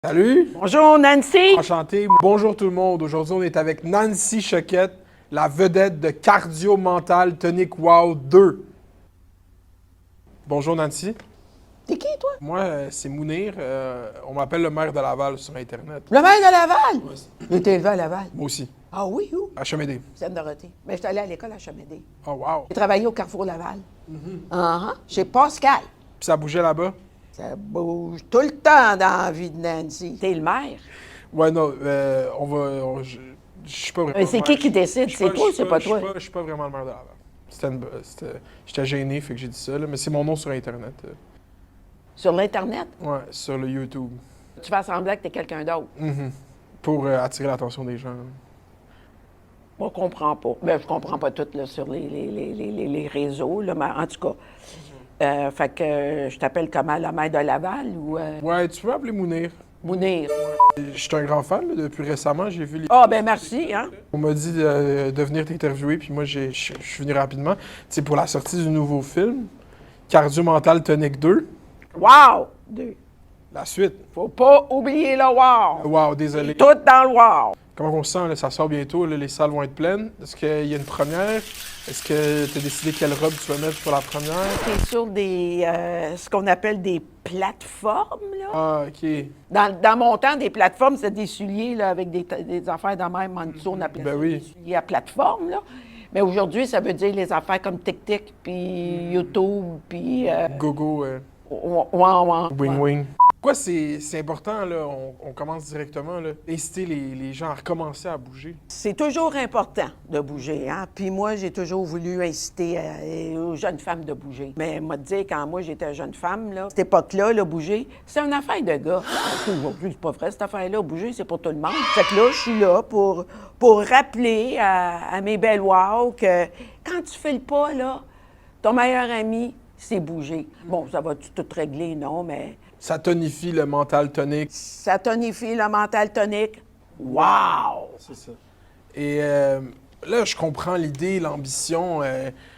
Salut! Bonjour Nancy! Enchanté. Bonjour tout le monde. Aujourd'hui, on est avec Nancy Choquette, la vedette de Cardio Mental Tonic Wow 2. Bonjour Nancy. T'es qui, toi? Moi, c'est Mounir. On m'appelle le maire de Laval sur Internet. Le maire de Laval? Ouais, J'ai été élevé à Laval. moi aussi. Ah oui, où? À Chemédé. Seine-Dorothée. Mais j'étais allée à l'école à Chamédé. Oh wow. J'ai travaillé au Carrefour Laval. Chez Pascal. Puis ça bougeait là-bas? Ça bouge tout le temps dans la vie de Nancy. T'es le maire? Ouais, non, je suis pas vraiment. Mais c'est le qui maire. qui décide? Je suis C'est toi ou c'est pas je suis toi? Je suis pas vraiment le maire de Laval. J'étais gêné, fait que j'ai dit ça, là, mais c'est mon nom sur Internet. Sur l'Internet? Ouais, sur le YouTube. Tu fais semblant que t'es quelqu'un d'autre. Pour attirer l'attention des gens. Moi, je comprends pas. Ben, je comprends pas tout là, sur les réseaux, là, mais en tout cas. Fait que je t'appelle comment, la maire de Laval ou Ouais, tu peux m'appeler Mounir. Mounir? Je suis un grand fan, là, depuis récemment. J'ai vu les... Ah, ben merci, hein? On m'a dit de venir t'interviewer, puis moi, je suis venu rapidement. Tu sais, pour la sortie du nouveau film, Cardio Mental Tonic 2, Wow! Deux. la suite. Faut pas oublier le wow! Wow, désolé. Tout dans le wow! Comment on se sent, là? Ça sort bientôt, là, les salles vont être pleines. Est-ce qu'il y a une première? Est-ce que tu as décidé quelle robe tu vas mettre pour la première? C'est sur des, ce qu'on appelle des plateformes, là. Ah, OK. Dans mon temps, des plateformes, c'était des souliers, là, avec des affaires de même en dessous. On appelait Ben ça oui. des souliers à plateforme, là. Mais aujourd'hui, ça veut dire les affaires comme TikTok, puis YouTube, puis... Gogo, ouais. wing wing. Pourquoi c'est important, là, on commence directement, là, inciter les gens à recommencer à bouger? C'est toujours important de bouger, hein? Puis moi, j'ai toujours voulu inciter aux jeunes femmes de bouger. Mais moi, te dire, quand moi, j'étais jeune femme, là, cette époque-là, là, bouger, c'est une affaire de gars. Aujourd'hui, c'est pas vrai, cette affaire-là, bouger, c'est pour tout le monde. Fait que là, je suis là pour rappeler à mes belles wow que quand tu fais le pas, là, ton meilleur ami, c'est bouger. Bon, ça va-tu tout régler? Non, mais... Ça tonifie le mental tonique. Ça tonifie le mental tonique. Wow! C'est ça. Et là, je comprends l'idée, l'ambition,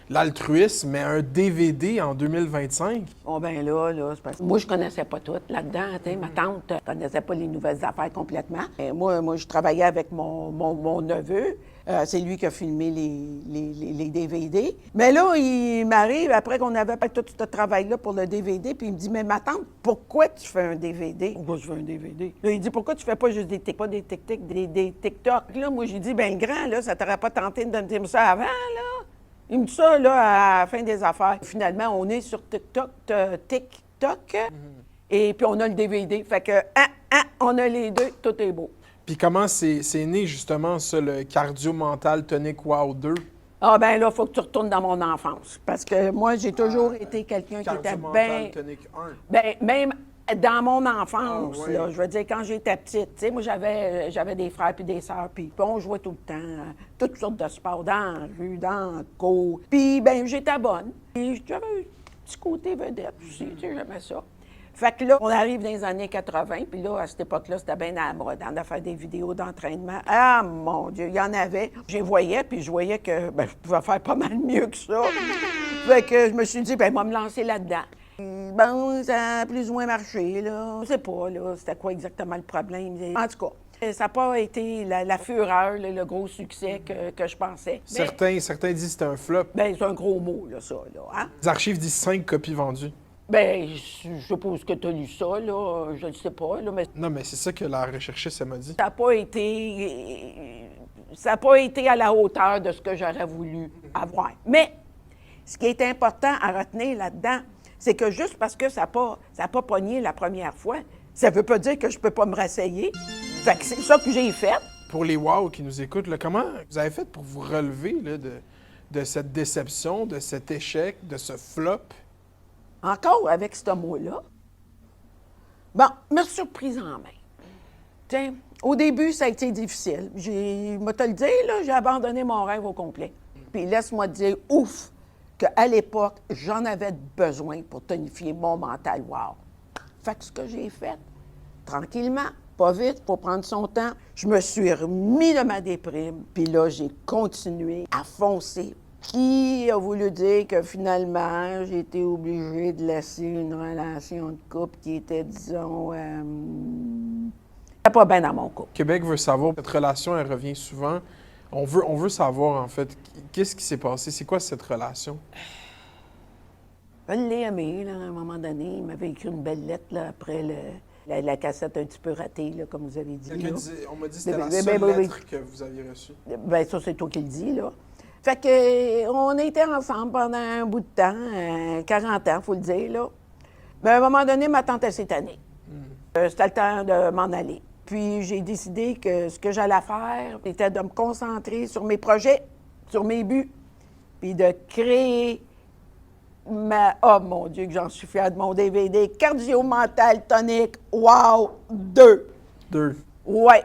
l'altruisme, mais un DVD en 2025? Bon, ben là, c'est parce que moi, je connaissais pas tout là-dedans. Tu sais, ma tante connaissait pas les nouvelles affaires complètement. Et moi, je travaillais avec mon neveu. C'est lui qui a filmé les DVD. Mais là, il m'arrive, après qu'on avait fait tout ce travail-là pour le DVD, puis il me dit, mais ma tante, pourquoi tu fais un DVD? Pourquoi je fais un DVD? Là, il dit, pourquoi tu fais pas juste des TikTok, des TikTok? Là, moi, j'ai dit, ben grand, là, ça t'aurait pas tenté de me dire ça avant, là? Il me dit ça, là, à la fin des affaires. Finalement, on est sur TikTok, et puis on a le DVD. Fait que, on a les deux, tout est beau. Puis comment c'est né, justement, ça, le Cardio Mental Tonic Wow 2? Ah ben là, il faut que tu retournes dans mon enfance. Parce que moi, j'ai toujours été quelqu'un qui était Cardio bien... Mental Tonic 1. Ben, même dans mon enfance, Ah, ouais. là, je veux dire, quand j'étais petite, tu sais, moi, j'avais des frères puis des sœurs, puis on jouait tout le temps, toutes sortes de sports, dans la rue, dans la cour. Puis, ben j'étais bonne. Puis j'avais un petit côté vedette aussi, tu sais, j'aimais ça. Fait que là, on arrive dans les années 80, puis là, à cette époque-là, c'était bien à la mode, on a fait des vidéos d'entraînement. Ah, mon Dieu, il y en avait. Je les voyais, puis je voyais que je pouvais faire pas mal mieux que ça. Fait que je me suis dit, ben moi, me lancer là-dedans. Bon, ça a plus ou moins marché, là. Je sais pas, là, c'était quoi exactement le problème. En tout cas, ça n'a pas été la fureur, là, le gros succès que je pensais. Certains disent que c'était un flop. Ben, c'est un gros mot, là, ça, là, hein? Les archives disent 5 copies vendues. Ben, je suppose que tu as lu ça, là. Je ne sais pas, là, mais Non, mais c'est ça que la recherchiste, elle m'a dit. ça n'a pas été à la hauteur de ce que j'aurais voulu avoir. Mais ce qui est important à retenir là-dedans, c'est que juste parce que ça n'a pas pogné la première fois, ça ne veut pas dire que je ne peux pas me rasseyer. Fait que c'est ça que j'ai fait. Pour les wow qui nous écoutent, là, comment vous avez fait pour vous relever là, de cette déception, de cet échec, de ce flop? Encore avec ce mot-là. Bon, me suis surprise en main. Tiens, au début, ça a été difficile. Je vais te le dire, là, j'ai abandonné mon rêve au complet. Puis laisse-moi te dire, ouf, qu'à l'époque, j'en avais besoin pour tonifier mon mental. Wow! Fait que ce que j'ai fait, tranquillement, pas vite, faut prendre son temps, je me suis remis de ma déprime, puis là, j'ai continué à foncer. Qui a voulu dire que finalement, j'ai été obligée de laisser une relation de couple qui était, disons, C'est pas bien dans mon couple. Québec veut savoir, cette relation, elle revient souvent. On veut savoir, en fait, qu'est-ce qui s'est passé? C'est quoi cette relation? Je l'ai aimé, là, à un moment donné. Il m'avait écrit une belle lettre là, après la cassette un petit peu ratée, là, comme vous avez dit. Là. On m'a dit que c'était la Ben, seule oui. lettre que vous aviez reçue. Bien, ça, c'est toi qui le dis, là. Fait que, on était ensemble pendant un bout de temps, 40 ans, il faut le dire, là. Mais à un moment donné, ma tante, elle s'est tannée. C'était le temps de m'en aller. Puis j'ai décidé que ce que j'allais faire, c'était de me concentrer sur mes projets, sur mes buts, puis de créer oh mon Dieu, que j'en suis fière de mon DVD, Cardio Mental Tonic, wow, 2. 2. Ouais.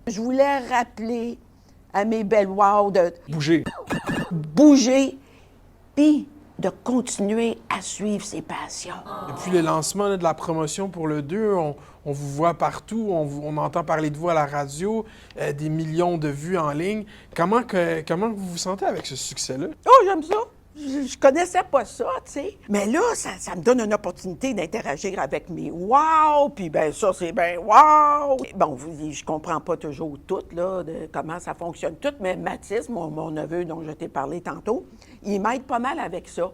Je voulais rappeler à mes belles wow de Bouger, puis de continuer à suivre ses passions. Depuis le lancement là, de la promotion pour le 2, on vous voit partout, on entend parler de vous à la radio, des millions de vues en ligne. Comment vous vous sentez avec ce succès-là? Oh, j'aime ça. Je connaissais pas ça, tu sais. Mais là, ça me donne une opportunité d'interagir avec mes wow, puis ben ça, c'est ben wow. Bon, je comprends pas toujours tout, là, de comment ça fonctionne tout, mais Mathis, mon neveu dont je t'ai parlé tantôt, il m'aide pas mal avec ça.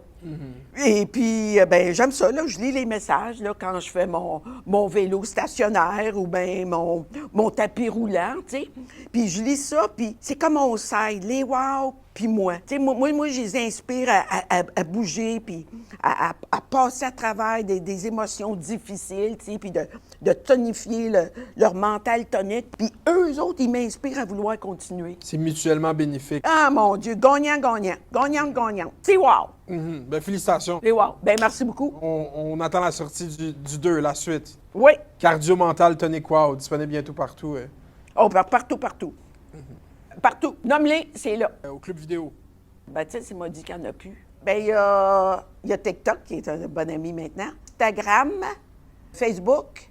Et puis, ben j'aime ça, là, je lis les messages, là, quand je fais mon vélo stationnaire ou ben mon tapis roulant, tu sais. Puis je lis ça, puis c'est comme on s'aide, les wow, puis moi. Tu sais, moi, je les inspire à bouger, puis à passer à travers des émotions difficiles, tu sais, puis de tonifier leur mental tonique. Puis eux autres, ils m'inspirent à vouloir continuer. C'est mutuellement bénéfique. Ah, mon Dieu, gagnant-gagnant, gagnant-gagnant. C'est wow! Ben, félicitations. C'est wow! Ben merci beaucoup. On attend la sortie du 2, la suite. Oui. Cardio Mental Tonic Wow, disponible bientôt partout. Oh, ben, partout. Partout. Nomme-les, c'est là. Au Club Vidéo. Ben, tu sais, c'est m'a dit qu'il n'y en a plus. Ben, il y a TikTok, qui est un bon ami maintenant. Instagram, Facebook,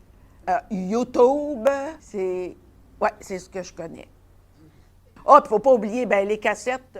YouTube, c'est ce que je connais. Ah, puis faut pas oublier, ben, les cassettes.